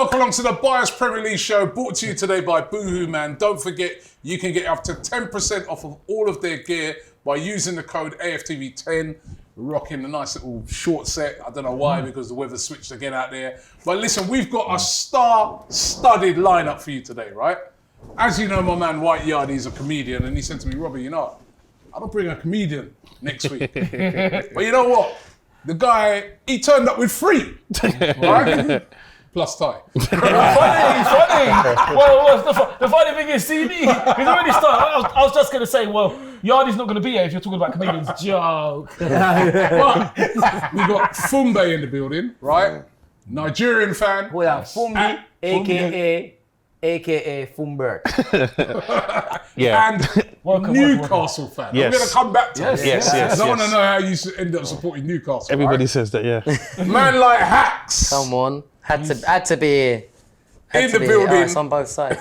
welcome along to the Bias Premier League show, brought to you today by Boohoo Man. Don't forget, you can get up to 10% off of all of their gear by using the code AFTV10. We're rocking a nice little short set. I don't know why, because the weather switched again out there. But listen, we've got a star-studded lineup for you today, right? As you know, my man White Yard, he's a comedian, and he said to me, Robbie, you know, I don't bring a comedian next week. But you know what? The guy, he turned up with 3, right? Plus tie. funny. Well, the funny thing is, CD, he's already started. I was just going to say, well, Yardy's not going to be here if you're talking about comedians. Joke. But we got Funmbi in the building, right? Nigerian fan. Hold on, Funmbi, aka Fumbert. And Newcastle fan. Yes. I'm going to come back to this. Yes. I want to know how you end up supporting Newcastle. Everybody says that, yeah. Man like Haks. Come on, had to be in the building. It's on both sides.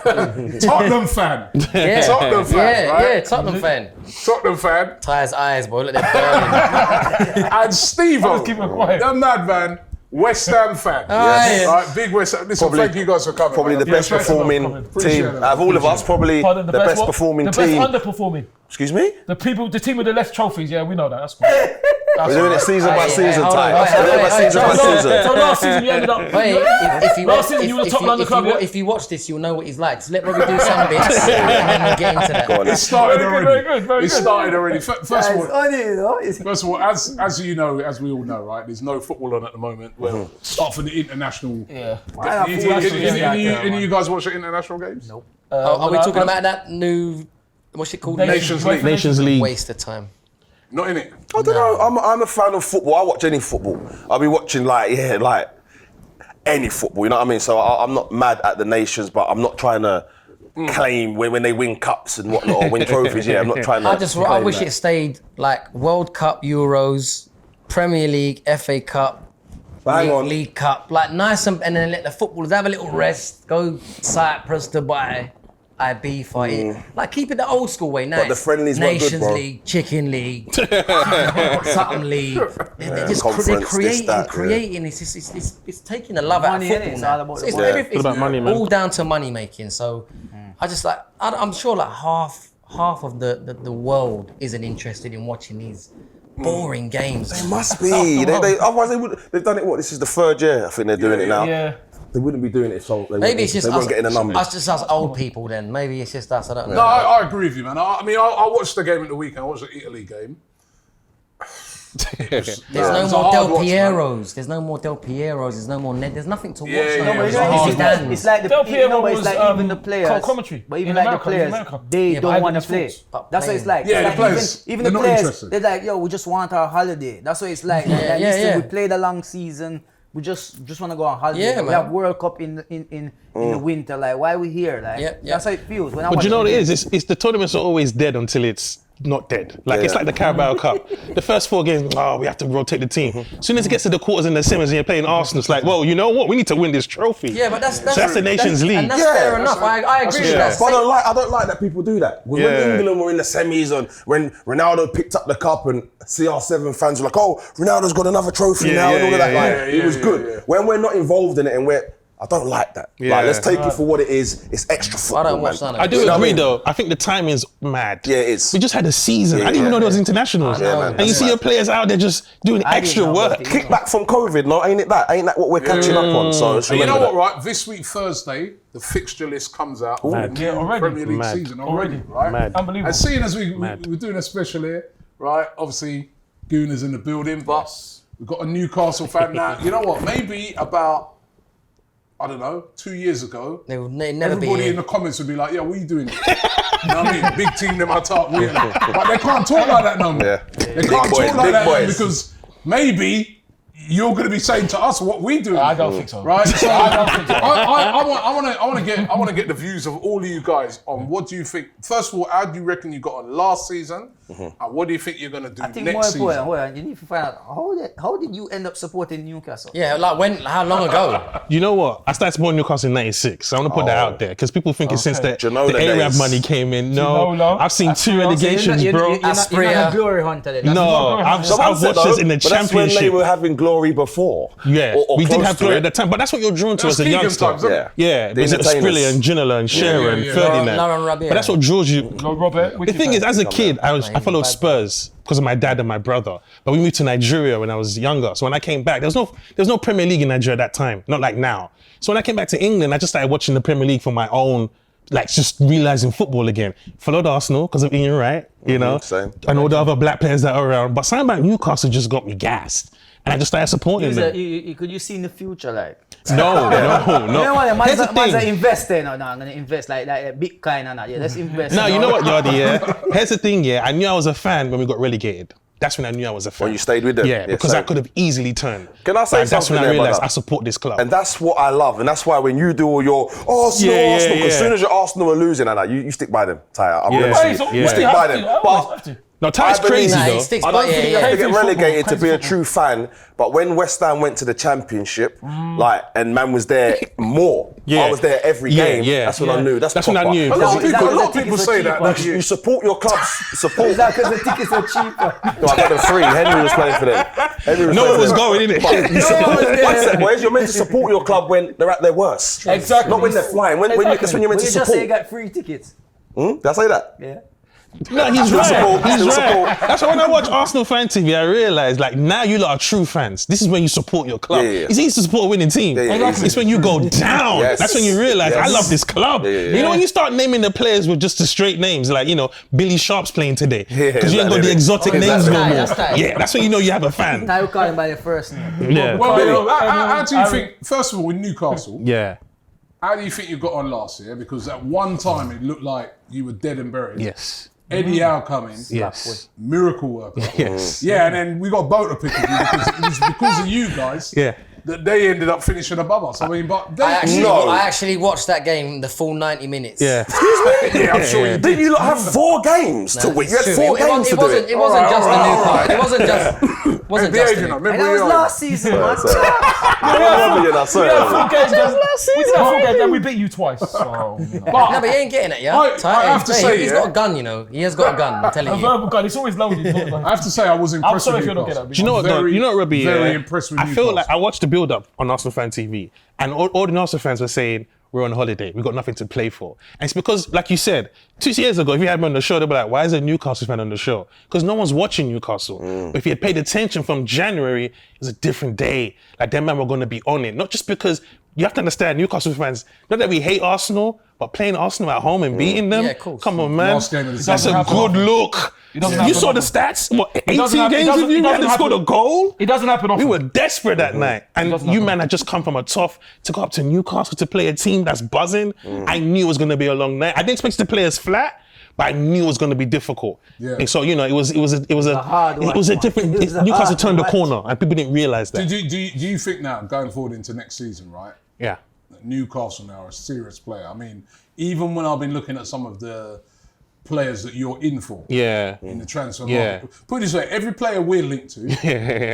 Tottenham fan. Yeah. Tottenham fan, right? Yeah, Tottenham fan. Tottenham fan. Ty's eyes, boy, look, they're burning. And Stevo, the madman, West Ham fan. Yes. Right, big West Ham. Listen, thank you guys for coming. Probably the best performing team out of all of us. Probably the best performing team. The best underperforming. Excuse me? The team with the less trophies. Yeah, we know that. That's cool. We're doing it season by season, Ty. So last season you ended up. Last season you were top of the club. If you watch this, you'll know what he's like. Just let Robbie do some bits, and then we'll get into that. It started already. Very good. It started already. First of all, as you know, as we all know, right? There's no football on at the moment. Well, apart from the international. Yeah. Any of you guys watch the international games? Nope. Are we talking about that new? What's it called? Nations League. Nations League. Waste of time. Not in it. I don't know. I'm a fan of football. I watch any football. I'll be watching like any football. You know what I mean? So I'm not mad at the nations, but I'm not trying to claim when they win cups and whatnot or win trophies. Yeah, I'm not trying to. I wish it stayed like World Cup, Euros, Premier League, FA Cup, League Cup, like nice and then let the footballers have a little rest. Go Cyprus, Dubai. IB fighting. Like, keep it the old school way, nice. But the friendlies weren't good, Nations bro. League, Chicken League, something league. They're creating. It's taking the love out of football now. It's about money, man. all down to money making. So I just like, I'm sure like half of the world isn't interested in watching these boring games. They must be. Otherwise they've done it. What? This is the 3rd year I think they're doing it now. Yeah. They wouldn't be doing it, so Maybe it's just they weren't getting the numbers. us old people then. Maybe it's just us, I don't know. No, I agree with you, man. I watched the game at the weekend. I watched the Italy game. There's no more Del Pieros. There's no more Del Pieros. There's no more Ned. There's nothing to watch. It's like Del Piero was even the players. Commentary. But even like the players, they don't want to play. That's what it's like. Yeah, the players. Even the players, they're like, yo, we just want our holiday. That's what it's like. We played a long season. We just want to go on holiday. Yeah, we have World Cup in the winter. Like, why are we here? Like, that's how it feels. But you know what it is? It's the tournaments are always dead until it's not dead. Like it's like the Carabao Cup. The first 4 games, we have to rotate the team. As soon as it gets to the quarters and the semis and you're playing Arsenal, it's like, well, you know what? We need to win this trophy. Yeah, but that's the Nations League. And that's fair enough. I agree with that. But I don't like that people do that. When England were in the semis and when Ronaldo picked up the cup and CR7 fans were like, oh, Ronaldo's got another trophy now and all of that. It was good. Yeah. When we're not involved in it and I don't like that. Yeah. Like, let's take it for what it is. It's extra football, I don't watch that. I do agree, though. I think the timing's mad. Yeah, it is. We just had a season. I didn't even know there was internationals. And you see your players out there just doing extra work. Kick back from COVID, no? Ain't that what we're catching up on? So you know what, right? This week, Thursday, the fixture list comes out. Already. Premier League season already, right? Mad. Unbelievable. And seeing as we're doing a special here, right? Obviously, Gooner's in the building, but we've got a Newcastle fan now. You know what? Maybe about, I don't know, 2 years ago, everybody in the comments would be like, yeah, what are you doing? You know what I mean? Big team, them are talk weird. But they can't talk like that no more. They can't talk like that no, because maybe you're going to be saying to us what we do. I don't think so. Right? So I want to get the views of all of you guys on what do you think. First of all, how do you reckon you got on last season? What do you think you're going to do I think more next important, season? hold on, you need to find out how did you end up supporting Newcastle? Yeah, like how long ago? You know what? I started supporting Newcastle in '96. So I want to put that out there because people think it's since the Ginola Arab days. money came in. No, Ginola. I've seen 2 relegations, you're bro. You're not a glory hunter then. No, I've watched this in the but that's when they championship. were having glory before. Yeah, or we did close have to glory it. at the time, but that's what you're drawn to That's as a Keegan youngster. times, isn't it? Yeah, The was it entertainers. Skrilla and Ginola and Shearer and Ferdinand. Lauren Rabiot. But that's what draws you. No, Robert. The thing is, as a kid, I followed Spurs because of my dad and my brother. But we moved to Nigeria when I was younger. So when I came back, there was no Premier League in Nigeria at that time, not like now. So when I came back to England, I just started watching the Premier League for my own, like just realizing football again. Followed Arsenal because of Ian Wright, you know, same. and all the other black players that are around. But something about Newcastle just got me gassed. And I just started supporting them. Could you see in the future like? No. You know what? Here's the Man's thing. investing. No, I'm gonna invest like Bitcoin and that. Yeah, let's invest. No, you know what, Yardy, yeah? Here's the thing, yeah. I knew I was a fan when we got relegated. That's when I knew I was a fan. When you stayed with them? Yeah, because I same. could have easily turned. Can I say But that's something when I there, realised brother? I support this club. And that's what I love, and that's why when you do all your Arsenal, Yeah, Arsenal, because as yeah. soon as your Arsenal are losing and that, you stick by them, Tyre. I'm Yeah. honest Hey, with so you. we You still stick have by to. them. I always have But to. No, Ty's I believe- crazy Nah, he though. sticks I by don't think you have to Crazy get football, relegated to crazy be a football. true fan, but when West Ham went to the Championship, like, and man was there more, Yeah. I was there every Yeah, game. yeah. That's when I knew. That's when I proper. knew. A lot of Is that people, because the tickets say are that. cheaper? That You support your clubs. Support. Is that because the tickets are cheaper? No, I got them free. Henry was playing for them. Henry was No playing one was for them. going, innit? But you support, one sec, boys, you're meant to support your club when they're at their worst. Exactly. Not when they're flying. When that's when you're meant Well, to you just say you support. got free tickets. Did I say that? Yeah. No, he's Still right. support, He's still right. support. That's why when I watch Arsenal fan TV, I realise like now you lot are true fans. This is when you support your club. Yeah. It's easy to support a winning team. Yeah. It's when you go down. Yes. That's when you realise I Yes. love this club. Yeah. You know when you start naming the players with just the straight names, like Billy Sharp's playing today Yeah, because you ain't got exactly. the exotic Oh, names that's no tight, more. that's tight. Yeah, that's when you know you have a fan. Now you call him by their first name. Yeah. Well, how do you think, first of all, with Newcastle, Yeah. how do you think you got on last year? Because at one time it looked like you were dead and buried. Yes. Eddie Howe coming, Yes. miracle worker. Yes. Yeah, and then we got boat to pick of you because it was because of you guys Yeah. that they ended up finishing above us. I mean, but they, I actually watched that game the full 90 minutes. Yeah. yeah, I'm sure you did. Didn't you lot have 4 games to win? You had True. 4 games to do it. It wasn't just the new card. It wasn't just. Wasn't just. Behaving, the new- remember And that was you last season, man. You're not sorry. We did have 4 games and we beat you twice. So, No, but he ain't getting it, yeah. I have to say, he's yeah. got a gun, you know. He has got a gun. I'm telling a you. verbal gun, it's always loaded. It's not I like- have to say, I was impressed I'm sorry with if you don't Newcastle. get that. Do you know what, though? You know what, Robbie? Very yeah? impressed with I feel Newcastle. like I watched the build-up on Arsenal Fan TV, and all the Arsenal fans were saying, we're on holiday, we've got nothing to play for. And it's because, like you said, 2 years ago, if you had me on the show, they'd be like, why is a Newcastle fan on the show? Because no one's watching Newcastle. But if you had paid attention from January, it was a different day. Like, them men were going to be on it. Not just because, you have to understand, Newcastle fans, not that we hate Arsenal, but playing Arsenal at home and beating them, Yeah, of course. come on, man. Last game of the That's season. a good look. doesn't You happen saw the often. stats? What, 18 doesn't happen- it games doesn't- with you? it You doesn't hadn't scored a happen- goal? It doesn't happen often. We were desperate that night. And doesn't you, happen. man, had just come from a tough to go up to Newcastle to play a team that's buzzing. I knew it was going to be a long night. I didn't expect the players flat, but I knew it was going to be difficult. Yeah. And so, it was a hard one. it was a different. It was a Newcastle hard turned the one. corner, and people didn't realize that. Do you think now, going forward into next season, right? Yeah. that Newcastle now are a serious player. I mean, even when I've been looking at some of the players that you're in for Yeah. in the transfer Yeah. market. Put it this way, every player we're linked to,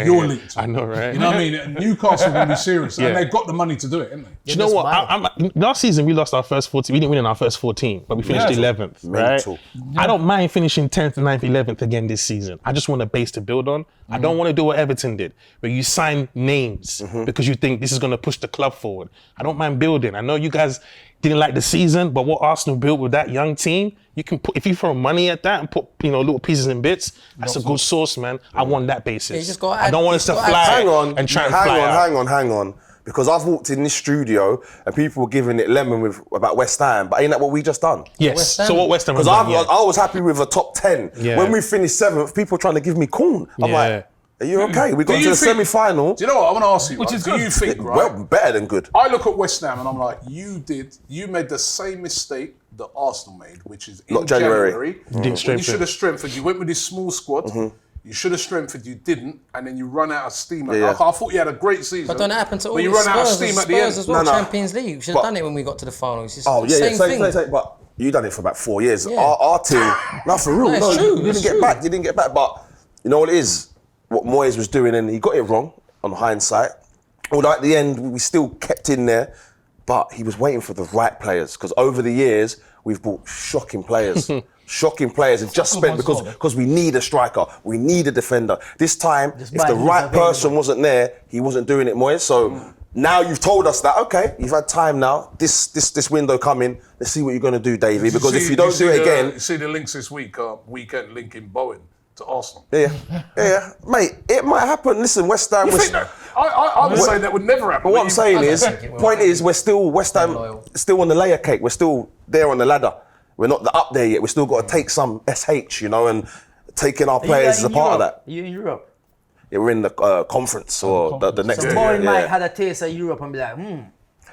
you're linked to. I know, right? You know what I mean? Newcastle will be serious. Yeah. And they've got the money to do it, haven't they? Do you know what? Last season we lost our first 14. We didn't win in our first 14, but we finished Yeah. 11th. Mental. Right? I don't mind finishing 10th, 9th, 11th again this season. I just want a base to build on. I don't want to do what Everton did, where you sign names because you think this is going to push the club forward. I don't mind building. I know you guys didn't like the season, but what Arsenal built with that young team, you can put, if you throw money at that and put little pieces and bits, that's a good source, man. I want that basis. Yeah, you just gotta I add- don't want you us to just gotta fly add- Hang on, and try and fly out. hang on. Because I've walked in this studio and people were giving it lemon with about West Ham, but ain't that what we just done? Yes. West Ham. So what West Ham has Because done? Yeah. I was happy with a top 10. Yeah. When we finished 7th, people trying to give me corn. I'm Yeah. like, are you okay? We got Do to you the think- semi-final. Do you know what? I want to ask you, Which right? is Do good. you think, right? Well, better than good. I look at West Ham and I'm like, you made the same mistake that Arsenal made, which is in Not January. Didn't when you strengthen. should have strengthened. You went with this small squad. You should have strengthened. You didn't, and then you run out of steam. Yeah. I thought you had a great season. But don't it happen to all But you the run out of Spurs, steam Spurs at the end. as well, No. Champions League. You should have But- done it when we got to the finals. It's Oh, the yeah, same thing. Say, but You done it for about 4 years. Our team, not for real. No, it's true, you it's didn't true. get back. You didn't get back. But you know what it is? What Moyes was doing, and he got it wrong on hindsight. Although at the end we still kept in there, but he was waiting for the right players. Because over the years we've bought shocking players. Shocking players and just spent because we need a striker, we need a defender. This time, if the right person wasn't there, he wasn't doing it, Moyes. So now you've told us that, okay, you've had time now. This window coming. Let's see what you're going to do, Davey. Because if you don't do it again, you see the links this week. Weekend link in Bowen to Arsenal. Yeah, mate, it might happen. Listen, West Ham. I would say that would never happen. But what I'm saying is, point is, we're still West Ham, still on the layer cake. We're still there on the ladder. We're not up there yet. We've still got to take some SH, you know, and taking our players as a part of that. Are you in Europe? Yeah, we're in the conference or the next. So Bowen might had a taste of Europe and be like,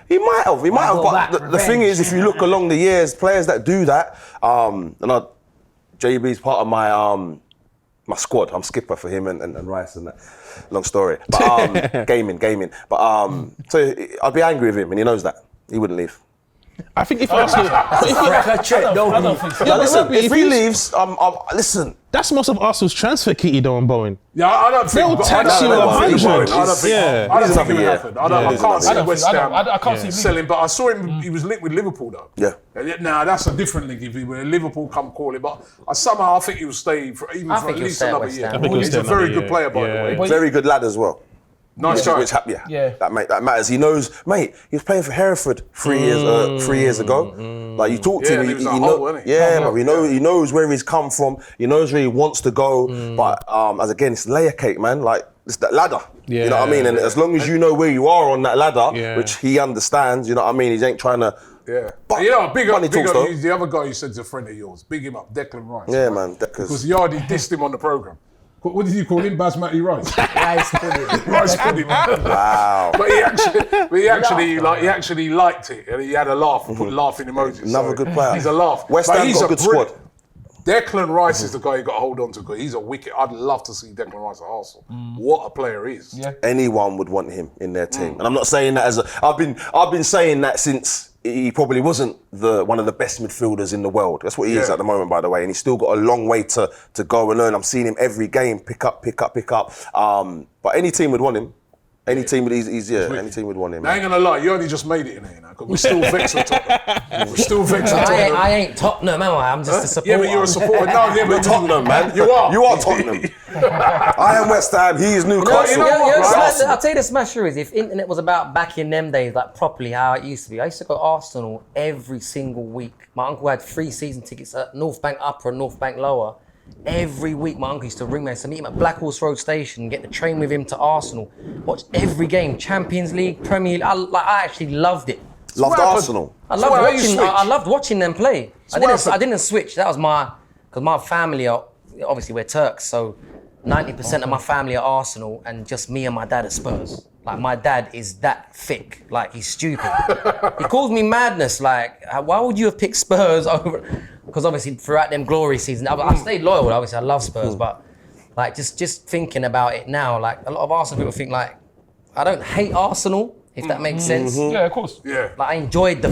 He might have. But the thing is, if you look along the years, players that do that, JB's part of my squad. I'm skipper for him and Rice and that. Long story. But gaming. But so I'd be angry with him, and he knows that. He wouldn't leave. I think if Arsenal, I don't think so. Listen, if he leaves, listen. That's most of Arsenal's transfer kitty though on Bowen. Yeah, I don't think. They'll tax you 100. I don't think it will happen. I can't see West Ham I can't see selling. But I saw him. He was linked with Liverpool though. Yeah. Now that's a different link. If he were Liverpool, come call him. But somehow I think he will stay for at least another year. He's a very good player, by the way. Very good lad as well. Nice guy. That matters. He knows, mate. He was playing for Hereford 3 years ago. Like you talk to him, he knows. He knows where he's come from. He knows where he wants to go. But it's layer cake, man. Like it's that ladder. You know what I mean? And as long as you know where you are on that ladder, which he understands, you know what I mean. He ain't trying to. Yeah. But big up the other guy you said's a friend of yours. Big him up, Declan Rice. Yeah, man. Because Yardy dissed him on the programme. What did you call him? Basmati rice. Rice pudding. Rice pudding. Wow. But he actually liked it, and he had a laugh and put laughing emojis. Another good player. He's a laugh. West Ham got a good squad. Declan Rice is the guy you got to hold on to because he's a wicked. I'd love to see Declan Rice at Arsenal. What a player he is. Yeah. Anyone would want him in their team, and I'm not saying that I've been saying that since. He probably wasn't one of the best midfielders in the world. That's what he is at the moment, by the way. And he's still got a long way to go and learn. I'm seeing him every game pick up. But any team would want him. Any team would want him. I ain't gonna lie, you only just made it in here now, because we're still vexed with Tottenham. We're still vexed with Tottenham. I ain't Tottenham, am I? I'm just a supporter. Yeah, but you're a supporter. No, You're Tottenham, man. You are. You are Tottenham. I am West Ham. He is Newcastle. I'll tell you the smasher is, if internet was about back in them days, like properly how it used to be, I used to go to Arsenal every single week. My uncle had 3 season tickets at North Bank Upper and North Bank Lower. Every week my uncle used to ring me to meet him at Black Horse Road Station, get the train with him to Arsenal, watch every game, Champions League, Premier League. I actually loved it. Loved Arsenal. I loved watching them play. I didn't switch. That was because my family are, obviously we're Turks, so 90% of my family are Arsenal and just me and my dad are Spurs. Like my dad is that thick, like he's stupid. He calls me madness, like why would you have picked Spurs over? Because obviously throughout them glory seasons, I stayed loyal, obviously I love Spurs, but like just thinking about it now, like a lot of Arsenal people think like, I don't hate Arsenal, if that makes sense. Yeah, of course. Yeah. Like I enjoyed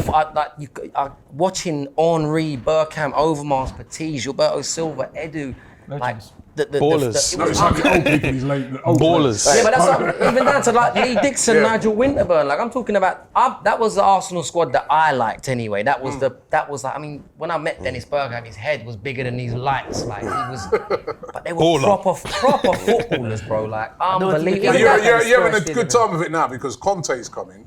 watching Henry, Bergkamp, Overmars, Petit, Gilberto Silva, Edu, like Ballers. No, it's like the old people. He's late. Ballers. Yeah, but that's like, even down to like Lee Dixon, Nigel Winterburn. Like I'm talking about, that was the Arsenal squad that I liked anyway. That was like, I mean, when I met Dennis Bergkamp, his head was bigger than these lights. Like he was, but they were proper footballers, bro. Like unbelievable. You're having a good time with it now because Conte's coming.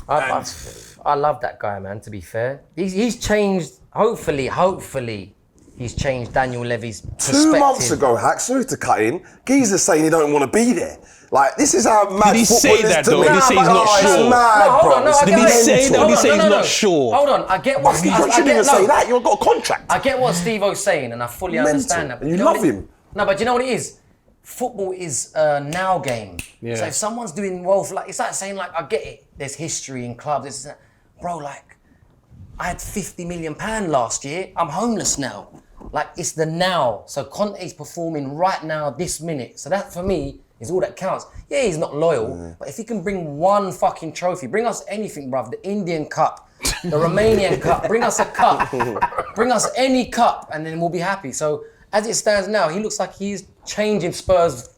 I love that guy, man. To be fair, he's changed. Hopefully. He's changed Daniel Levy's perspective. 2 months ago, Haks, sorry to cut in, Geezer's saying he don't want to be there. Like, this is how mad Did he say that though? Did he say he's not sure? It's mad, bro. Did he say that? Did he say he's not sure? Hold on, I get what You shouldn't even say that. You've got a contract. I get what Stevo's saying, and I fully understand that. And you love him. No, but you know what it is? Football is a now game. Yeah. So if someone's doing well, it's like saying, like, I get it. There's history in clubs. Bro, like, I had £50 million last year. I'm homeless now. Like, it's the now. So Conte's performing right now, this minute. So that, for me, is all that counts. Yeah, he's not loyal, but if he can bring one fucking trophy, bring us anything, bruv. The Indian Cup, the Romanian Cup. Bring us a cup. Bring us any cup, and then we'll be happy. So as it stands now, he looks like he's changing Spurs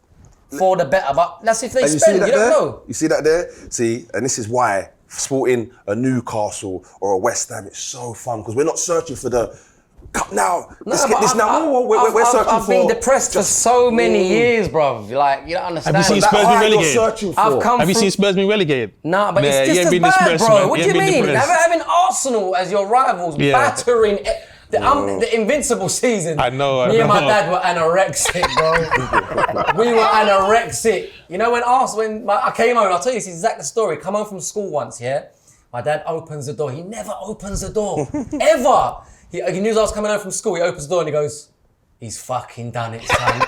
for the better. But that's if they spend. You don't know. You see that there? See, and this is why sporting a Newcastle or a West Ham, it's so fun because we're not searching for the cup now. Let's get this now. We're searching for. I've been depressed for so many years, bro. Like, you don't understand. Have you seen Spurs be relegated? Have you seen Spurs be relegated? Nah, but it's just as bad, bro. What do you mean? Having Arsenal as your rivals, battering the invincible season. I know. Me and my dad were anorexic, bro. We were anorexic. You know, when I came home, I'll tell you this exact story. Come home from school once, yeah? My dad opens the door. He never opens the door, ever. He knew I was coming home from school. He opens the door and he goes, he's fucking done it, son.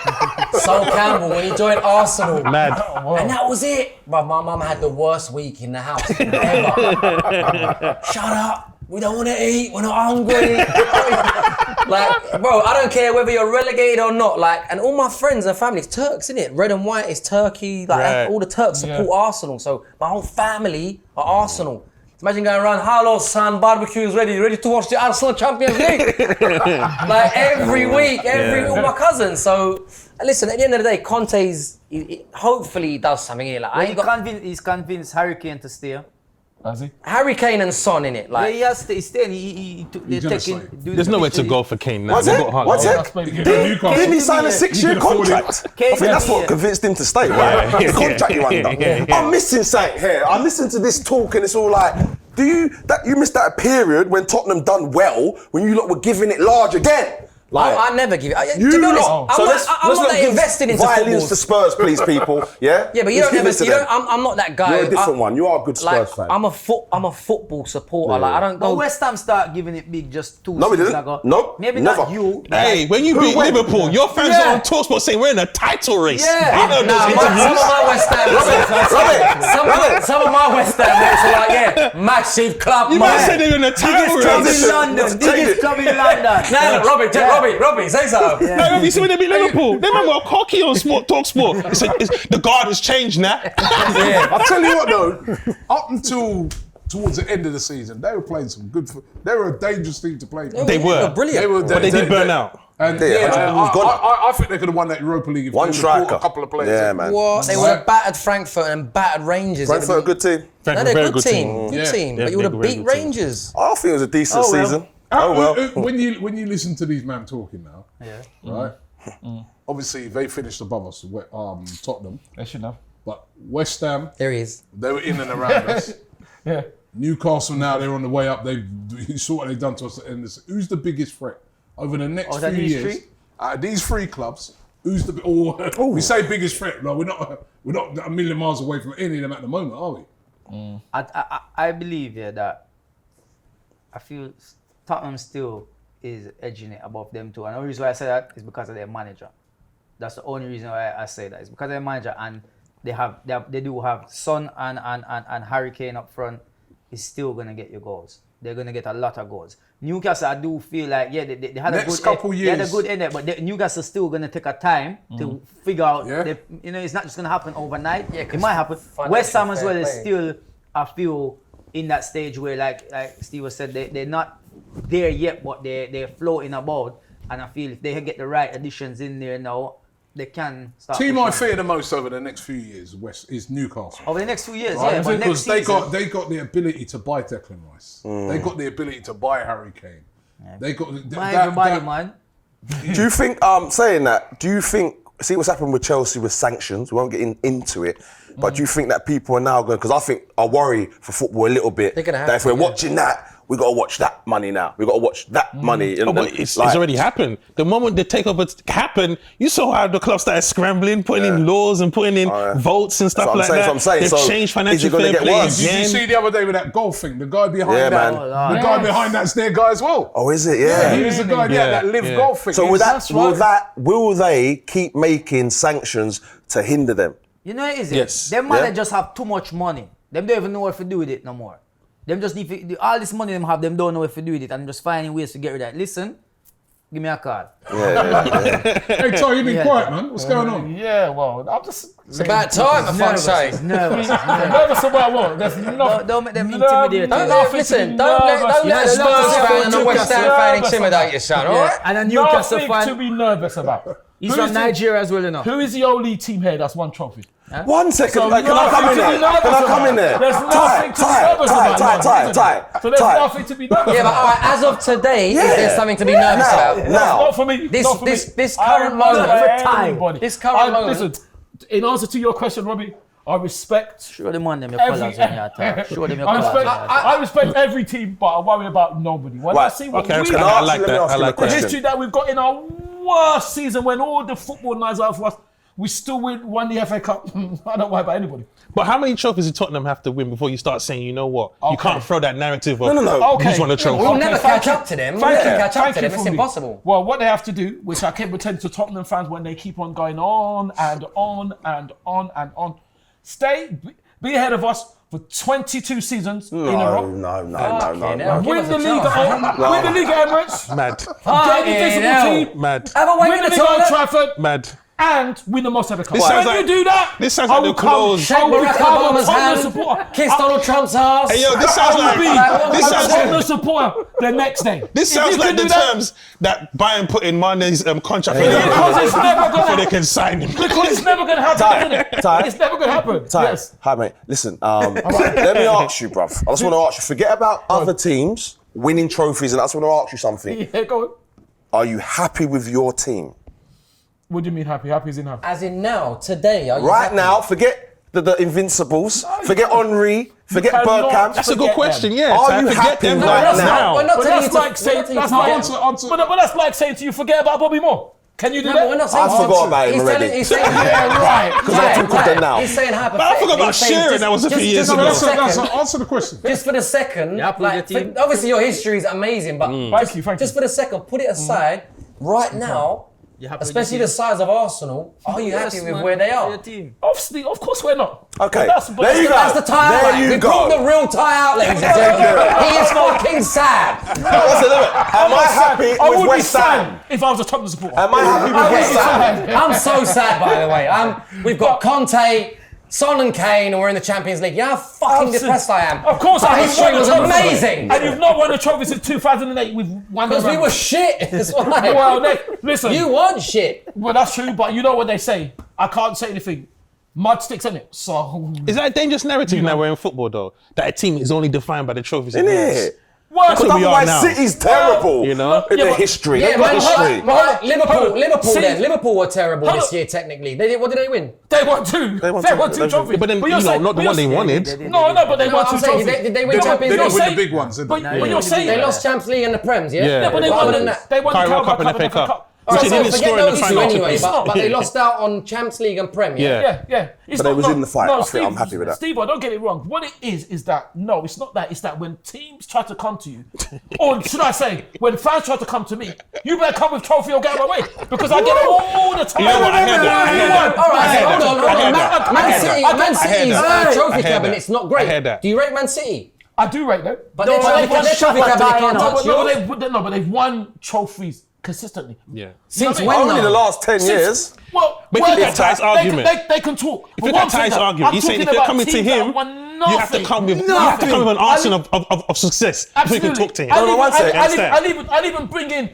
Sol Campbell, when he joined Arsenal. Mad. And that was it. Bro, my mum had the worst week in the house ever. Shut up. We don't want to eat. We're not hungry. Like, bro, I don't care whether you're relegated or not. Like, and all my friends and family, it's Turks, isn't it? Red and white is Turkey. Like, all the Turks support Arsenal. So my whole family are Arsenal. Imagine going around, hello son, barbecue is ready to watch the Arsenal Champions League. Like every week, all my cousins. So listen, at the end of the day, Conte's hopefully he does something here. Like, he's convinced Harry Kane to stay. Has he? Harry Kane and Son in it. Like, he has to stay. They're taking. There's nowhere to go for Kane now. What's it? Didn't he sign a 6-year contract? I think that's what convinced him to stay, right? The contract you under. I'm missing something here. I listen to this talk and it's all like, you missed that period when Tottenham done well, when you lot were giving it large again. Like, I never give it. To be honest, I'm not that invested into football. Violins to Spurs, please, people. Yeah. Yeah, but you don't ever. I'm not that guy. You're a different one. You are a good Spurs fan. I'm a football supporter. Like, I don't go. But West Ham start giving it big just 2 No, we seasons didn't. ago. Nope. Maybe never. not you. Hey, when you beat Liverpool, your fans are on TalkSport saying we're in a title race. Yeah. I heard those Some interviews. of my West Ham. Some of my West Ham mates are like, massive club. You might say they're in a title race. Biggest club in London. No, Robbie, say something. No, you see when they beat Liverpool? They remember cocky on TalkSport. The guard has changed now. I'll tell you what though, up until towards the end of the season, they were playing some good. They were a dangerous team to play. They were brilliant. But they did burn out. And I think they could have won that Europa League if One they bought striker. a couple of players. Yeah, in. man. What? They would have battered Frankfurt and battered Rangers. Frankfurt, a good team. No, they're a good team. Good Yeah. team. Yeah, But you would have they're a very beat good team. Rangers. I think it was a decent season. When you listen to these men talking now, right? Obviously, they finished above us, Tottenham. They should have. But West Ham, There he is. they were in and around us. Yeah. Newcastle now, they're on the way up. You saw what they've done to us. And who's the biggest threat over the next few years? These three clubs. Who's the? We say biggest threat. No, we're not a million miles away from any of them at the moment, are we? I believe that I feel Tottenham still is edging it above them too. And the only reason why I say that is because of their manager. That's the only reason why I say that. It's because of their manager, and they do have Son and Harry Kane up front. Is still gonna get you goals. They're gonna get a lot of goals. Newcastle, I do feel like they had Next a good couple They years. had a good end, but Newcastle still gonna take a time to figure out. It's not just gonna happen overnight. Yeah, it might happen. West Ham as well is still, I feel, in that stage where, like Stevo said, they're not there yet, but they're floating about. And I feel if they get the right additions in there now, they can start. Team I fear the most over the next few years is Newcastle. Over the next few years, Right? yeah. But next Because season, they got the ability to buy Declan Rice. They got the ability to buy Harry Kane. They got everybody, man. Do you think, saying that, see what's happened with Chelsea with sanctions, we won't get into it, but do you think that people are now going, because I worry for football a little bit, They're gonna have that if to, we're watching that, we got to watch that money now. We got to watch that money. Oh, but it's already happened. The moment the takeover happened, you saw how the club started scrambling, putting in laws and putting in votes and stuff like that. They've changed financial fair play Did you see the other day with that golf thing? The guy behind man. guy behind that's their guy as well. Oh, is it? Yeah. He was the guy that live golf thing. So will they keep making sanctions to hinder them? You know what it is? Yes. Them man just have too much money. Them don't even know what to do with it no more. Them just need to, all this money them have, them don't know what to do with it, and just finding ways to get rid of it. Listen, give me a call. Hey, Ty, you been quiet, man. What's going on? Yeah, well, I'm just. It's about time, for fuck's sake. Nervous. Nervous about what? There's nothing. Don't make them intimidate Don't you. let, listen, don't let a Spurs fan and a West Ham fan intimidate you, son, alright? And a Newcastle Nothing fan. to be nervous about. He's from Nigeria as well, you know. Who is the only team here that's won trophy? 1 second, So can I come in there? Can I come in there? There's nothing to be nervous about. So there's nothing to be nervous about. Yeah, but alright, as of today, is there something to be nervous about? Now. Not for me. not for me. This current moment. This current moment. Listen, in answer to your question, Robbie, I respect. Show them on them your colours when you're attack. Show them your colours. I respect every team, but I worry about nobody. When I see what we Okay, have, I like that. I like the that. history that we've got in our worst season when all the football nights out for us, we still won the FA Cup. I don't worry about anybody. But how many trophies did Tottenham have to win before you start saying, you know what? You can't throw that narrative of who's won the trophy. We'll never catch up to them. We'll never catch up to them. It's impossible. Well, what they have to do, which I keep pretending to Tottenham fans when they keep on going on and on and on and on, be ahead of us for 22 seasons in a row. No. Win the league at Emirates. Mad. Get the invisible team. Mad. Have a wait Win in the the league at Old toilet. Trafford. Mad. And win the most ever cup. This When sounds you like- do that, this sounds I like will the come. close. I Shake will Barack become a Obama's Tottenham hand. supporter. Kiss Donald Trump's ass. Hey, yo, this sounds like this a sounds Tottenham like supporter the next day. this If sounds you like can the do that- terms that Bayern put in Mane's contract Because it's never so they gonna. can sign him. Because it's never gonna happen. Isn't it? Ty. It's never gonna happen. Yes. Hi, mate. Listen, let me ask you, bruv. I just want to ask you, forget about other teams winning trophies, and I just want to ask you something. Yeah, go on. Are you happy with your team? What do you mean happy? Happy as in happy. As in now, today, are you Right happy? now, forget the Invincibles, forget Henry, forget cannot- Bergkamp. That's a good question, yeah. Are Ty, you forget happy them right right now? now. We're not But telling that's you like saying to that's forget. Answer. But that's like saying to you, forget about Bobby Moore. Can you do No, that? but we're not saying I forgot about him he's already. He's saying, Yeah, right. Because I took them now. He's saying hypothetically. But I forgot about he's saying Shearer, just- that was a few just- years just ago. for a second, Answer the question. just for the second, Yeah, like, your team. obviously your history is amazing, but Thank you. just for the second, put it aside. Right now, You happy with especially your the size of Arsenal, are you happy with where they are? Your team. Obviously, of course we're not. Okay, But there you go. That's the tie There out. you We go. brought the real tie out, ladies and gentlemen. He is fucking sad. Listen, am I happy I with would West be Ham? sad if I was a Tottenham supporter. Am I happy with West Ham? I'm so sad, by the way. We've got Conte, Son and Kane, and we're in the Champions League. You know how fucking depressed I am. Of course, Our I history was amazing. And you've not won a trophy since 2008 with one. Because we were shit. That's why. Well, listen. You weren't shit. Well, that's true, but you know what they say. I can't say anything. Mud sticks in it. So. Is that a dangerous narrative now we're in football though? That a team is only defined by the trophies it Isn't wins? it? Well, That's what we are Otherwise, now. City's terrible. You know? In Yeah, their but- history. Yeah, They've got man. history. Liverpool were terrible Hold this on. year, technically. What did they win? They won two. They won won two. two trophies. But then, you're you know, saying- not the but one they you're- wanted. No, but they won I'm two saying, trophies. did they win They Champions didn't League? win the saying- big ones, did they? But you're saying They lost Champions League and the Prems, yeah? Yeah. but they But won other than the that- they won the Carabao Carabao Cup and Cup FA Cup. Alright, Which so they didn't forget score in the those final. two anyway, It's but not. they lost out on Champions League and Prem, yeah? Yeah. Yeah. It's But they not- was no, in the fight. No, I think I'm happy with that. Steve, don't get it wrong. What it is that, no, it's not that. It's that when teams try to come to you, or should I say, when fans try to come to me, you better come with trophy or get out of my way. Because I get it all the time. You know what? I heard that. I heard that. All right, I heard hold that. I heard on. that. Man City's that. trophy I heard cabinet's that. not great. I heard that. Do you rate Man City? I do rate them. But their trophy cabinet can't touch yours. But they've won trophies consistently. Yeah. Since You know what I when mean? Only the though? last 10 years. Well, But if you look at Ty's argument, they can talk. if you look at Ty's argument, he's saying if you're coming to him, you have to come with an arsenal of success before you can talk to him. No, one second. I'll even bring in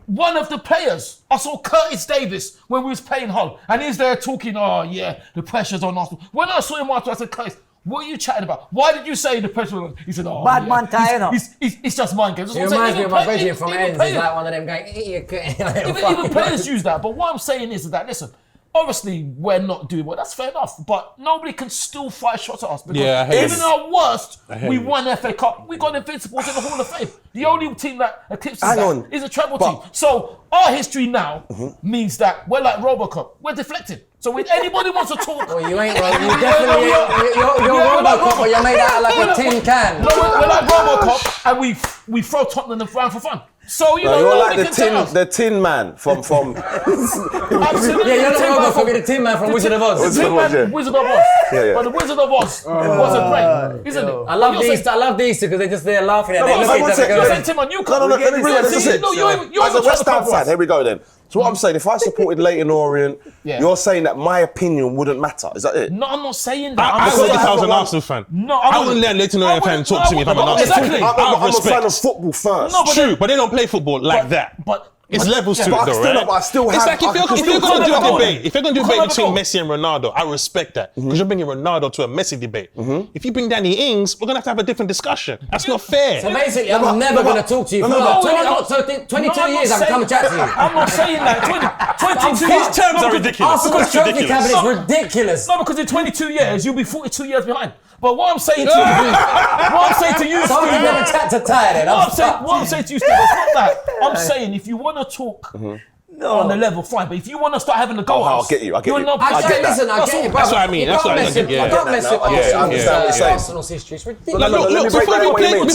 one of the players. I saw Curtis Davis when we was playing Hull, and he's there talking, oh yeah, the pressure's on Arsenal. When I saw him after, I said, Curtis, what are you chatting about? Why did you say the pressure was on? He said, oh, Bad yeah. man tie, you know. It's just mind games. It reminds me of my brethren from Ends. He's like one of them going, Even players use that. But what I'm saying is that, listen, obviously we're not doing well. That's fair enough. But nobody can still fire shots at us. Because Yeah, I hear even you. our worst, hear we you. won FA Cup. We got Invincibles in the Hall of Fame. The only team that eclipses Hang that on. is a treble But- team. So our history now means that we're like Robocop. We're deflected. So when anybody wants to talk... Well, you ain't right. You definitely you're Robocop, but you're made out like a tin can. No, we're like Robocop, and we throw Tottenham around for fun. So you No, know, you're nobody like can tell us. the tin man from Absolutely. Yeah, you're The Tin not Man going to be the Tin Man from Wizard of Oz. Wizard of Oz, yeah. Wizard of Oz. yeah. But the Wizard of Oz wasn't great, isn't it? I love these. I love these two because they're just there laughing at. They look at each other. You're going, saying Tim on Newcastle. No, let me bring it. This is it. No, you As a West Ham fan, here we go then. So what I'm saying, if I supported Leyton Orient, Yeah. you're saying that my opinion wouldn't matter. Is that it? No, I'm not saying that. I I'm would saying if I was an one- Arsenal fan. No, I wouldn't let Leighton Orient fan talk to me if I'm an Arsenal fan. Exactly. I'm a fan of respect. football first. No, but True, but they don't play football like that. But It's levels to but it, though, right? I still It's have. like if you're still going to do can't a have a debate, if you're going to do a goal. debate You can't between have a Messi and Ronaldo, I respect that because you're bringing Ronaldo to a Messi debate. If you bring Danny Ings, we're going to have a different discussion. That's not fair. So basically, I'm never going to talk to you for like 22 years. I can come and chat to you. I'm not saying that. 22 These years. terms are ridiculous. Arsenal's It's trophy ridiculous. cabinet is ridiculous. No, because in 22 years, you'll be 42 years behind. But what I'm saying to you, So I'm Steve, going to chat to Ty then. what I'm saying to you, Steve, it's not that. I'm saying if you want to talk on the level, fine. But if you want to start having the goal, I'll get you. I get you. I get that. Listen, I get it, bro. That's what I mean. That's what I mean. I don't mess with I understand what you're saying. Arsenal's history. It's ridiculous. Like, let me look, break down what you mean.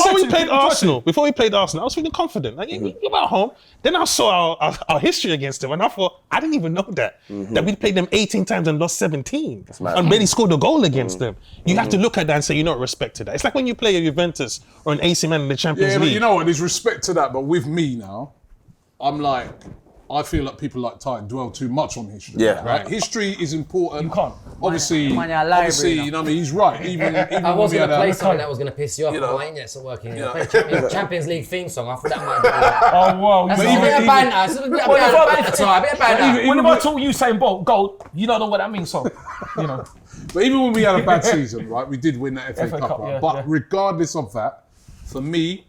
before we played Arsenal, I was feeling confident. Like, you're about home. Then I saw our history against them, and I thought, I didn't even know that we played them 18 times and lost 17, mad. and barely scored a goal against them. You have to look at that and say, you're not respected that. It's like when you play a Juventus or an AC Milan in the Champions Yeah, but League. you know what? There's respect to that. But with me now, I'm like, I feel like people like Ty dwell too much on history. Yeah. Right. History is important. You can't. Obviously, Man, you're a library obviously, now. you know what I mean? He's right. Even I was when we going to had play a- something that was going to piss you off, You but know. my internet's not working. You I know. played Champions League theme song. I thought that might be Oh, wow. That's But a bit of even- banter. It's a bit of banter. A bit of banter. when I told you saying goal, you don't know what that means, so, you know. But even when we had a bad season, right, we did win that FA FA Cup, Cup, right? yeah, But yeah. regardless of that, for me,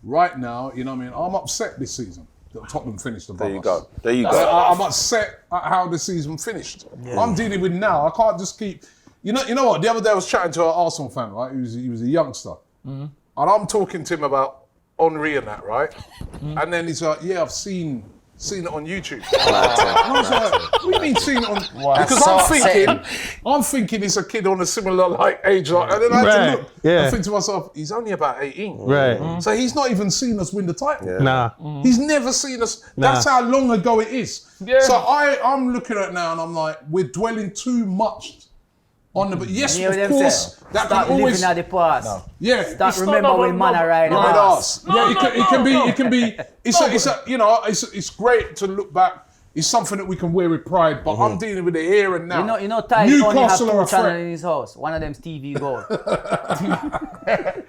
right now, you know what I mean, I'm upset this season that Tottenham finished above There you us. go. There you go. I'm upset at how the season finished. I'm dealing with now. I can't just keep. You know what? The other day I was chatting to an Arsenal fan, right? He was a youngster, and I'm talking to him about Henry and that, right? And then he's like, "Yeah, I've seen it on YouTube." And I was like, "What do you mean seen it on?" Because so I'm thinking it's a kid on a similar like age, like, and then I had Right, to look. yeah. I think to myself, he's only about 18, Right. so he's not even seen us win the title. Nah. He's never seen us. That's how long ago it is. Yeah. So I'm looking at it now and I'm like, we're dwelling too much on the. But yes, You know what of I'm course, saying? that Stop can always. living at the past. Yeah. Stop it's remember when man are riding not the right bus. ass. Yeah, it can be. It's great to look back. It's something that we can wear with pride. But I'm dealing with it here and now. You know, Ty only have Newcastle are a two channels threat. in his house. One of them's TV gold.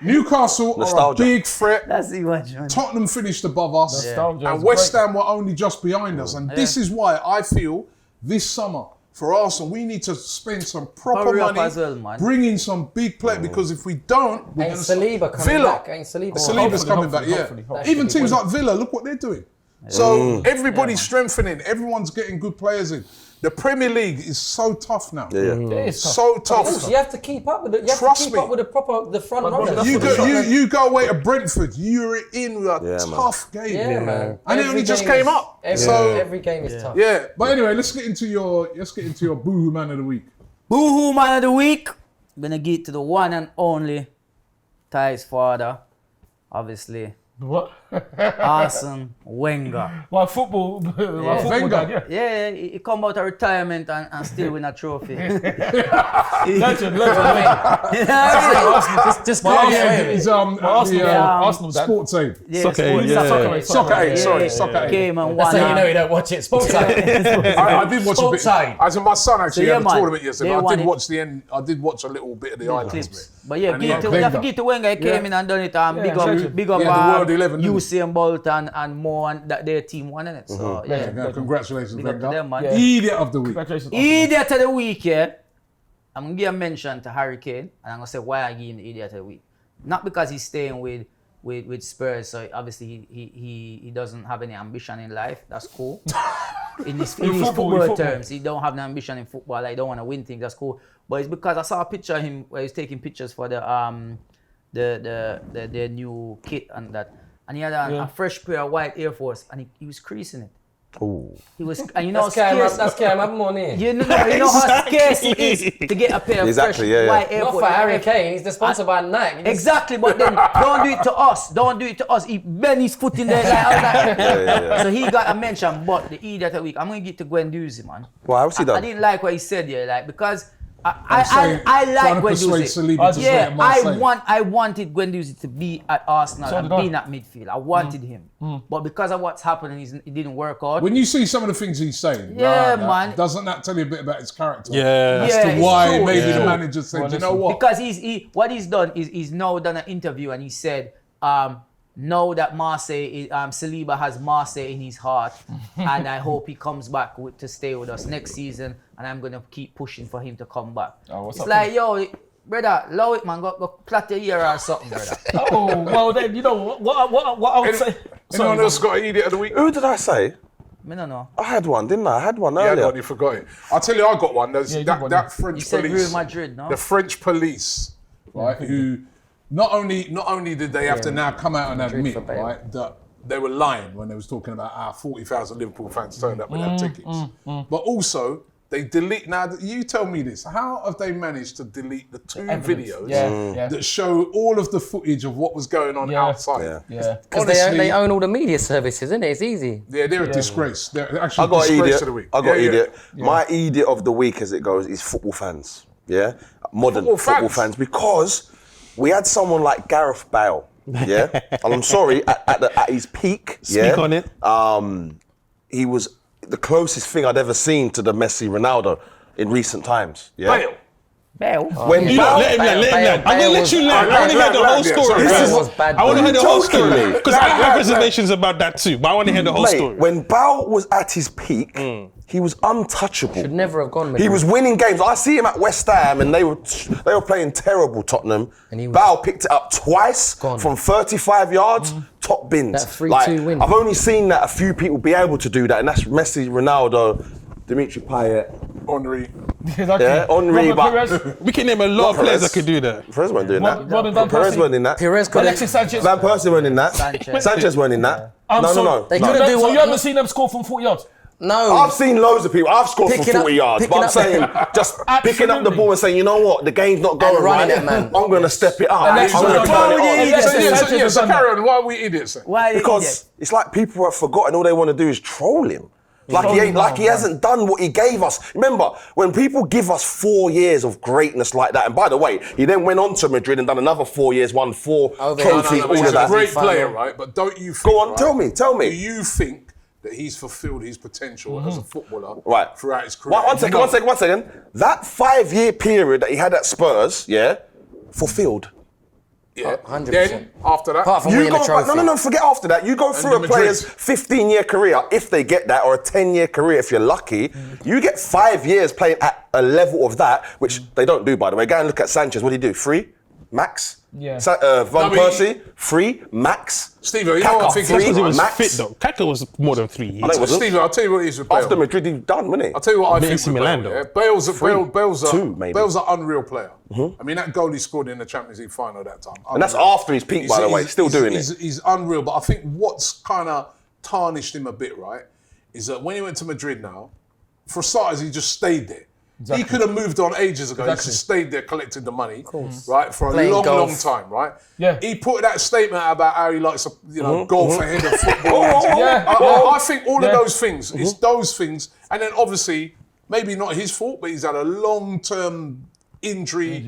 Newcastle are a Nostalgia. big threat. That's the one, John. Tottenham finished above us, Nostalgia and is West great. Ham were only just behind us. And this is why I feel this summer for Arsenal we need to spend some proper Hurry up money, as well, man. bring in some big players. Because if we don't, we're Ain't gonna Saliba coming Villa. back? Ain't Saliba Saliba's coming back. hopefully. Even teams like Villa, look what they're doing. So everybody's strengthening. Everyone's getting good players in. The Premier League is so tough now. It is tough. So tough. You have to keep up with it. You have Trust to keep me. up with the front runners. You go away to Brentford. You're in with a man. tough game. Yeah, man. And it only just came up. Every game is tough. Yeah, but anyway, let's get into your boohoo man of the week. Boohoo man of the week. I'm gonna give it to the one and only Ty's father. Obviously, What? Arsene Wenger. My football Wenger. dad, yeah. Yeah, he come out of retirement and still win a trophy. Legend. Just Well, call yeah, it. He's Arsenal dad. sports aid. Soccer aid, Who's that? yeah. Soccer aid, Soccer aid, sorry, Yeah, soccer aid. Came and That's won. how you know you don't watch it. Sports Side. I did watch a Sports bit. aid. As in my son actually So, yeah, had a man, tournament yesterday. they But I won did it. watch the end. I did watch a little bit of the highlights. clips. But yeah, And you have to Wenger. give to Wenger. He came in and done it. legend. Big up Yeah, the World 11, didn't he? Usain Bolt and more, and that their team won it. So yeah, Yeah, congratulations, big up to Wenger. them, man. Yeah. Idiot of the week. Congratulations. Idiot of the week, yeah. I'm gonna give a mention to Harry Kane, and I'm gonna say why I give him the idiot of the week. Not because he's staying with Spurs, so obviously he doesn't have any ambition in life. That's cool. in his football terms, he don't have an ambition in football. Like, he don't want to win things. That's cool. But it's because I saw a picture of him where he's taking pictures for the new kit and that, and he had a fresh pair of white Air Force, and he was creasing it. Ooh. He was, and you know, That's Cam, have more near. you know how scarce it is to get a pair of fresh white Not airport. for Harry Kane, he's the sponsor by Nike. Exactly, but then don't do it to us. Don't do it to us. He bent his foot in there like I was like, So he got a mention, but the idiot of the week, I'm gonna get to Gwen Doozy, man. Why? What's he done? I didn't like what he said here, like, because I like Gwen Doozy. Yeah, I wanted Gwen Doozy to be at Arsenal and being at midfield. I wanted him, but because of what's happening, it didn't work out. When you see some of the things he's saying, man, doesn't that tell you a bit about his character? Yeah. As to why maybe the manager said, you know what? Because what he's done is he's now done an interview and he said, know that Saliba has Marseille in his heart, and I hope he comes back to stay with us next season, and I'm gonna keep pushing for him to come back. It's like, yo, brother, allow it, man. Go plait your ear or something, brother. Oh, well then, you know what I would say. Anyone else got an idiot of the week? Who did I say? I don't know. I had one, didn't I? I had one You earlier. had one, you forgot it. I'll tell you, I got one. There's that French You said police. Real Madrid, no? The French police, right, who not only did they have to now come out and admit, right, that they were lying when they was talking about our 40,000 Liverpool fans turned up without tickets, but also they delete. Now you tell me this: how have they managed to delete the two videos that show all of the footage of what was going on outside? Because they own all the media services, isn't it? It's easy. Yeah, they're a disgrace. They're actually I got a disgrace idiot. of the week. I got idiot. My idiot of the week, as it goes, is football fans. Yeah, modern football fans, because we had someone like Gareth Bale. Yeah, and I'm sorry, at his peak. Speak on it. He was the closest thing I'd ever seen to the Messi Ronaldo in recent times. Yeah. Bale. When You know, let him land. I'm gonna let you land. I want to hear the whole story. I want to hear the whole story because I have reservations about that too. But I want to hear the whole story. When Bale was at his peak, he was untouchable. Should never have gone. He was winning games. I see him at West Ham, and they were playing terrible, Tottenham. And Bale picked it up twice from 35 yards, top bins. That 3-2 win. I've only seen that a few people be able to do that, and that's Messi, Ronaldo, Dimitri Payet, Henry. Henry, but We can name a lot of players that could do that. Perez weren't doing that. Robin Van Perez Persie. weren't in that. Perez could Alexis Sanchez. Van Persie weren't in that. Sanchez weren't in that. No. They couldn't do So what. you haven't seen them score from 40 yards? No. I've seen loads of people. I've scored from Picking 40 up- yards, but picking I'm up- saying just picking up the ball and saying, you know what, the game's not going running right. it, man. I'm going to step it up. Alexis I'm going to Sanchez. turn it on. So carry on. Why are we idiots then? Why? Because it's like people have forgotten. All they want to do is troll him. He hasn't done what he gave us. Remember, when people give us 4 years of greatness like that, and by the way, he then went on to Madrid and done another 4 years, won 4 trophies, all He's of a that. great player, right? But don't you think, Go on, right, tell me. Do you think that he's fulfilled his potential as a footballer throughout his career? One second. That 5-year period that he had at Spurs, fulfilled. Yeah, 100%. Then after that, Apart from You winning go the trophy. back, no, forget after that. You go through a Madrid. player's 15-year career, if they get that, or a 10-year career if you're lucky. You get 5 years playing at a level of that, which they don't do, by the way. Go and look at Sanchez. What did he do? 3? Max? Yeah. Van Persie? 3? Max? Steve, you know what I think? Because he was Max? fit though. Kaka was more than 3 years. Steve, I'll tell you what it is with Bale. After Madrid, he done, wasn't he? I'll tell you what I think AC with Milan, Bale. though. Yeah? Bale's Two, maybe. Bale's an unreal player. I mean, that goal he scored in the Champions League final that time. And that's after his peak, by the way. Still doing it. He's unreal. But I think what's kind of tarnished him a bit, right, is that when he went to Madrid now, for starters, he just stayed there. Exactly. He could have moved on ages ago. He could have stayed there, collected the money, right, for a long time, right? Yeah. He put that statement out about how he likes to, golf ahead of football. I think all of those things, it's those things, and then obviously, maybe not his fault, but he's had a long-term injury,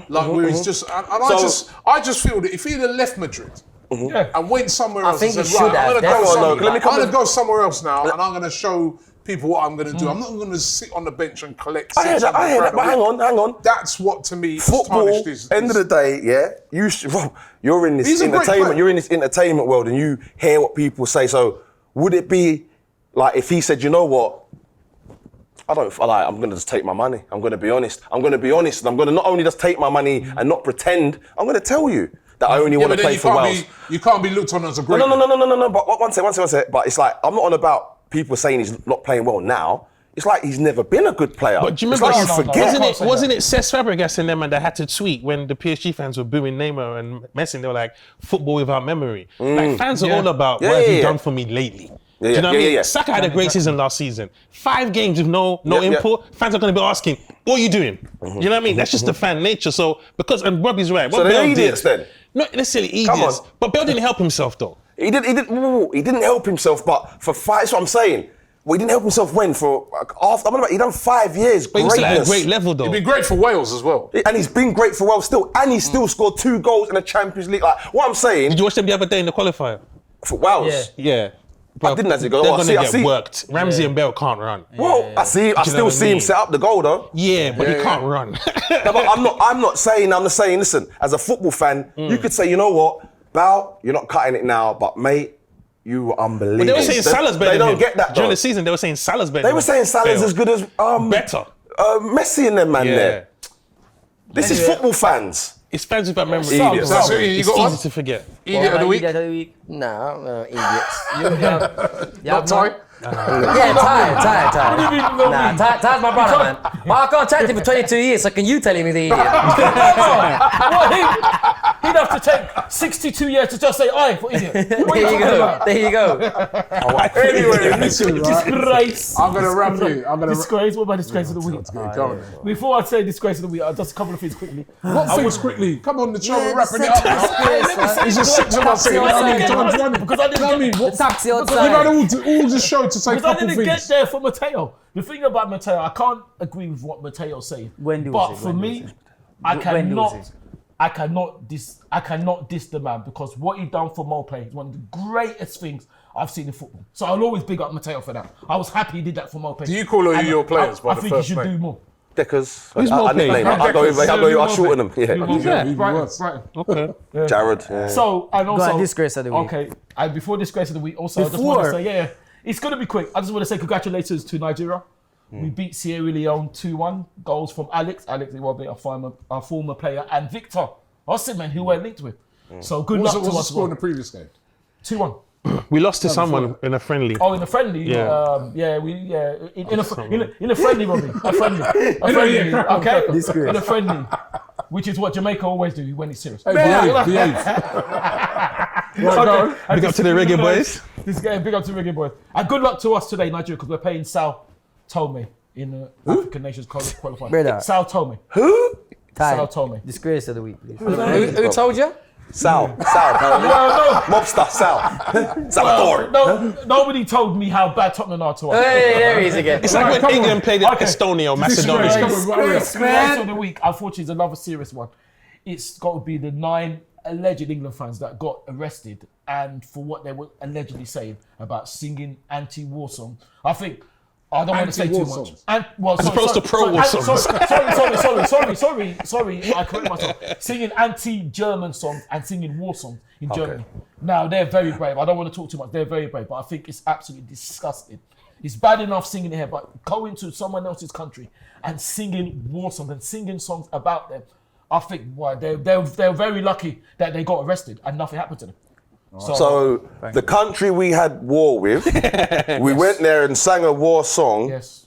where he's just, and I just feel that if he'd have left Madrid and went somewhere else, think and he said, should right, have. I'm going to go somewhere else now, and I'm going to show people what I'm going to do. I'm not going to sit on the bench and collect. I hear that, but hang on. That's what to me Football, end of the day, you're in this entertainment. You're in this entertainment world, and you hear what people say. So, would it be like if he said, you know what? I'm going to just take my money. I'm going to be honest. And I'm going to not only just take my money and not pretend. I'm going to tell you that I only want to play for Wales. You can't be looked on as a great. No. But one second. But it's like I'm not on about people saying he's not playing well now. It's like he's never been a good player. But do you remember? It's like you forget. Wasn't it Cesc Fabregas and them and they had to tweet when the PSG fans were booing Neymar and Messi? They were like, "Football without memory." Like fans are all about what have you done for me lately. Do you know what I mean? yeah. Saka had a great season last season. 5 games with no input. Fans are going to be asking, what are you doing? You know what I mean? That's just the fan nature. So, and Robbie's right. What So they're Bale idiots did, then? not necessarily idiots, on. but Bale didn't help himself though. He didn't help himself, but for 5, that's what I'm saying. Well, he didn't help himself when? He done 5 years, But he was still at a greatness. great level though. He'd be great for Wales as well. And he's been great for Wales still. And he still scored 2 goals in the Champions League. Like, what I'm saying, Did you watch them the other day in the qualifier? for Wales. Yeah. I didn't actually go. They're I going see- to I get see. worked. Ramsey and Bale can't run. Well, I still what I see him mean? set up the goal though. Yeah, but he can't run. No, but I'm not saying, listen, as a football fan, you could say, you know what, Bale, you're not cutting it now, but mate, you were unbelievable. But they were saying Salah's better They than don't him. get that During though. the season, they were saying Salah's better They than were saying Salah's Bale. as good as Better. Messi and them man there. This is football fans. It's fans without memory. Idiots. That's it. You It's got easy one? to forget. Idiot of the week. Idiot of the week. Nah, idiots. Not Ty. Yeah, Ty. Nah, Ty's my brother, man. But I can't chat to him for 22 years, so can you tell him he's the idiot? He'd have to take 62 years to just say, "Oi, for idiot." What are There you talking go. about? There you go. Anyway, listen, right? Disgrace. I'm gonna wrap you. Disgrace. What about disgrace of the week? Go on. Before I say disgrace of the week, just a couple of things quickly. What things quickly? Come on, the show, we're wrapping it just up. say It's just 6 of us saying, how many times one? Because I didn't You know what I mean? get- What? Taxi You've had all the show to say a Because I couple didn't get things. there for Mateo. The thing about Mateo, I can't agree with what Mateo's saying. Wendy but was it, for Wendy me, was it. I Wendy was cannot, it. I cannot diss the man because what he done for Moplay is one of the greatest things I've seen in football. So I'll always big up Mateo for that. I was happy he did that for Moplay. Do you call all And your players by I the think first he should name? do more. Deckers. Who's I Moplay? nickname. I'll shorten them. Yeah. Right. Okay. Jared. Yeah. So, and also... on, disgrace of the week. Okay, and before disgrace of the week, also, I just Before. want to say, it's going to be quick. I just want to say congratulations to Nigeria. We beat Sierra Leone 2-1. Goals from Alex Iwobi, our former player, and Victor Osimhen, who we're linked with. So good luck to What's the us. score in the previous game? 2-1. We lost to someone in a friendly. Oh, in the friendly, in a friendly, Robbie, a friendly, yeah, okay, Disgrace. in a friendly, which is what Jamaica always do when it's serious. Behave. Big Big up to the reggae boys. This game, big up to reggae boys. And good luck to us today, Nigeria, because we're playing Sao Tome in the African Nations qualifier. Brother. Sao Tome. Who? Sao Tome. Disgrace of the week, please. Who told you? Sal. No, Mobster. Sal. Salvatore. no, nobody told me how bad Tottenham are to us. Hey, there he is again. It's like come when England on. played Okay. Estonia or Disgrace, Macedonia. come on, hurry up. Disgrace of the week, unfortunately, is another serious one. It's got to be the 9 alleged England fans that got arrested and for what they were allegedly saying about singing anti-war songs. I don't want to say too Anti-war much. songs. As opposed to pro-war songs. Sorry. I correct myself. Singing anti-German songs and singing war songs in Germany. Now, they're very brave. I don't want to talk too much. They're very brave, but I think it's absolutely disgusting. It's bad enough singing it here, but going to someone else's country and singing war songs and singing songs about them, I think they're very lucky that they got arrested and nothing happened to them. So the country we had war with, we went there and sang a war song. Yes.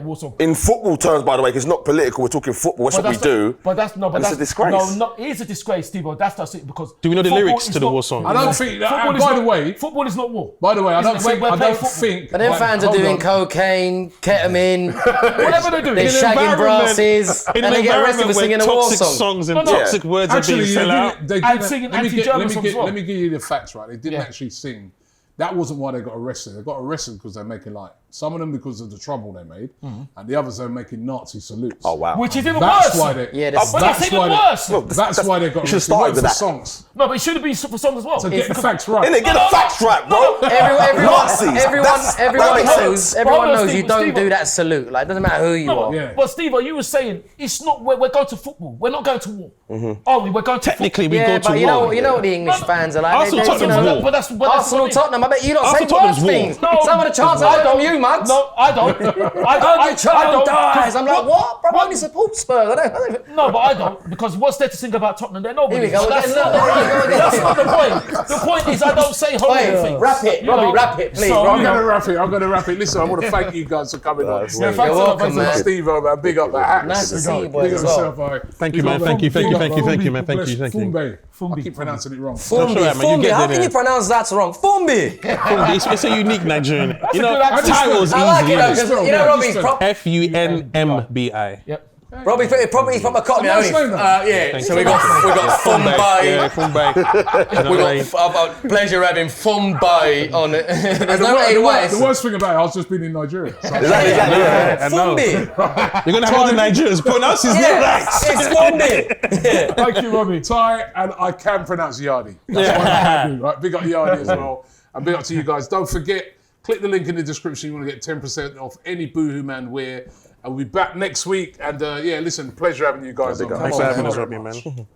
War song. In football terms, by the way, 'cause it's not political, we're talking football, that's what we do. But that's no. But It's that's a disgrace. No, it is a disgrace, Stevo. That's it because. Do we know the football lyrics is to the not- war song? I don't think. Football football is not war. I don't Isn't it? think. We're I playing don't football. think. But them fans are hold doing on. cocaine, ketamine, Whatever they do. they're shagging brasses, In and they get arrested for where singing a war toxic song. songs and No, no. toxic words are Actually, being sent out. they And didn't- singing let me anti-German songs as well. Let me give you the facts right. They didn't Yeah. actually sing. That wasn't why they got arrested. They got arrested because they're making some of them because of the trouble they made, and the others are making Nazi salutes. Oh, wow. Which is even That's worse. why they. Yeah, But that's even worse. That's why they got You should arrested. start It weren't with for that. songs. No, but it should be for songs as well. So get the facts right. Innit? Get the facts right, bro. Everyone That makes knows. sense. Everyone Bro, knows you Steve, don't Steve- do that salute. Like, it doesn't matter who you are. Yeah. But Steve, you were saying it's not. We're going to football. We're not going to war. Are we? We're going to Technically, we Yeah, go to but you war. know what the English fans are like. Arsenal, They- Tottenham's war. But that's Arsenal, what I mean. Tottenham. I bet you don't say Arsenal, worse Tottenham's war. things. No, Some of the chants I I heard don't- from you, mugs. No, I don't. I don't. dies. I'm like, what? Bro, I only support Spurs. I don't. No, but I don't, because what's there to think about Tottenham? They're nobody. Here we go. That's not the point. That's not the point. The point is I don't say horrible things. Wrap it, Robbie, wrap it, please. So, I'm going to wrap it. Listen, I want to thank you guys for coming on. That's Thanks sweet. a lot, welcome, thanks a lot, man. Stevo, man. Big up the Haks. Nice to see you, boys, Big up as well. yourself, all right. Thank you, man. Thank you, man. Thank you. Funmbi. I Funmbi. keep pronouncing it wrong. Funmbi, That's all right, man. You Funmbi. get How there, can you innit? pronounce that wrong? Funmbi. It's a unique Nigerian. You know, good accent. title's I like it easy. though, Innit? because you know Robbie's Funmbi. Yep. Robbie's from a Cockney Nice only. name, though. Yeah. So we got Funmbi. Yeah, Funmbi. We got pleasure having Funmbi on it. There's no The AYs. worst thing about it, I was just been in Nigeria. So Exactly. I know. Funmbi. You're gonna have all the Nigerians pronounce his name Yeah, right. it's Funmbi. thank you, Robbie. Ty, and I can pronounce Yardi. That's one I can do. Right? Big up Yardi as well. And big up to you guys. Don't forget, click the link in the description. You want to get 10% off any Boohoo Man wear. And we'll be back next week. And listen, pleasure having you guys on. Thanks for having us, Robbie, man.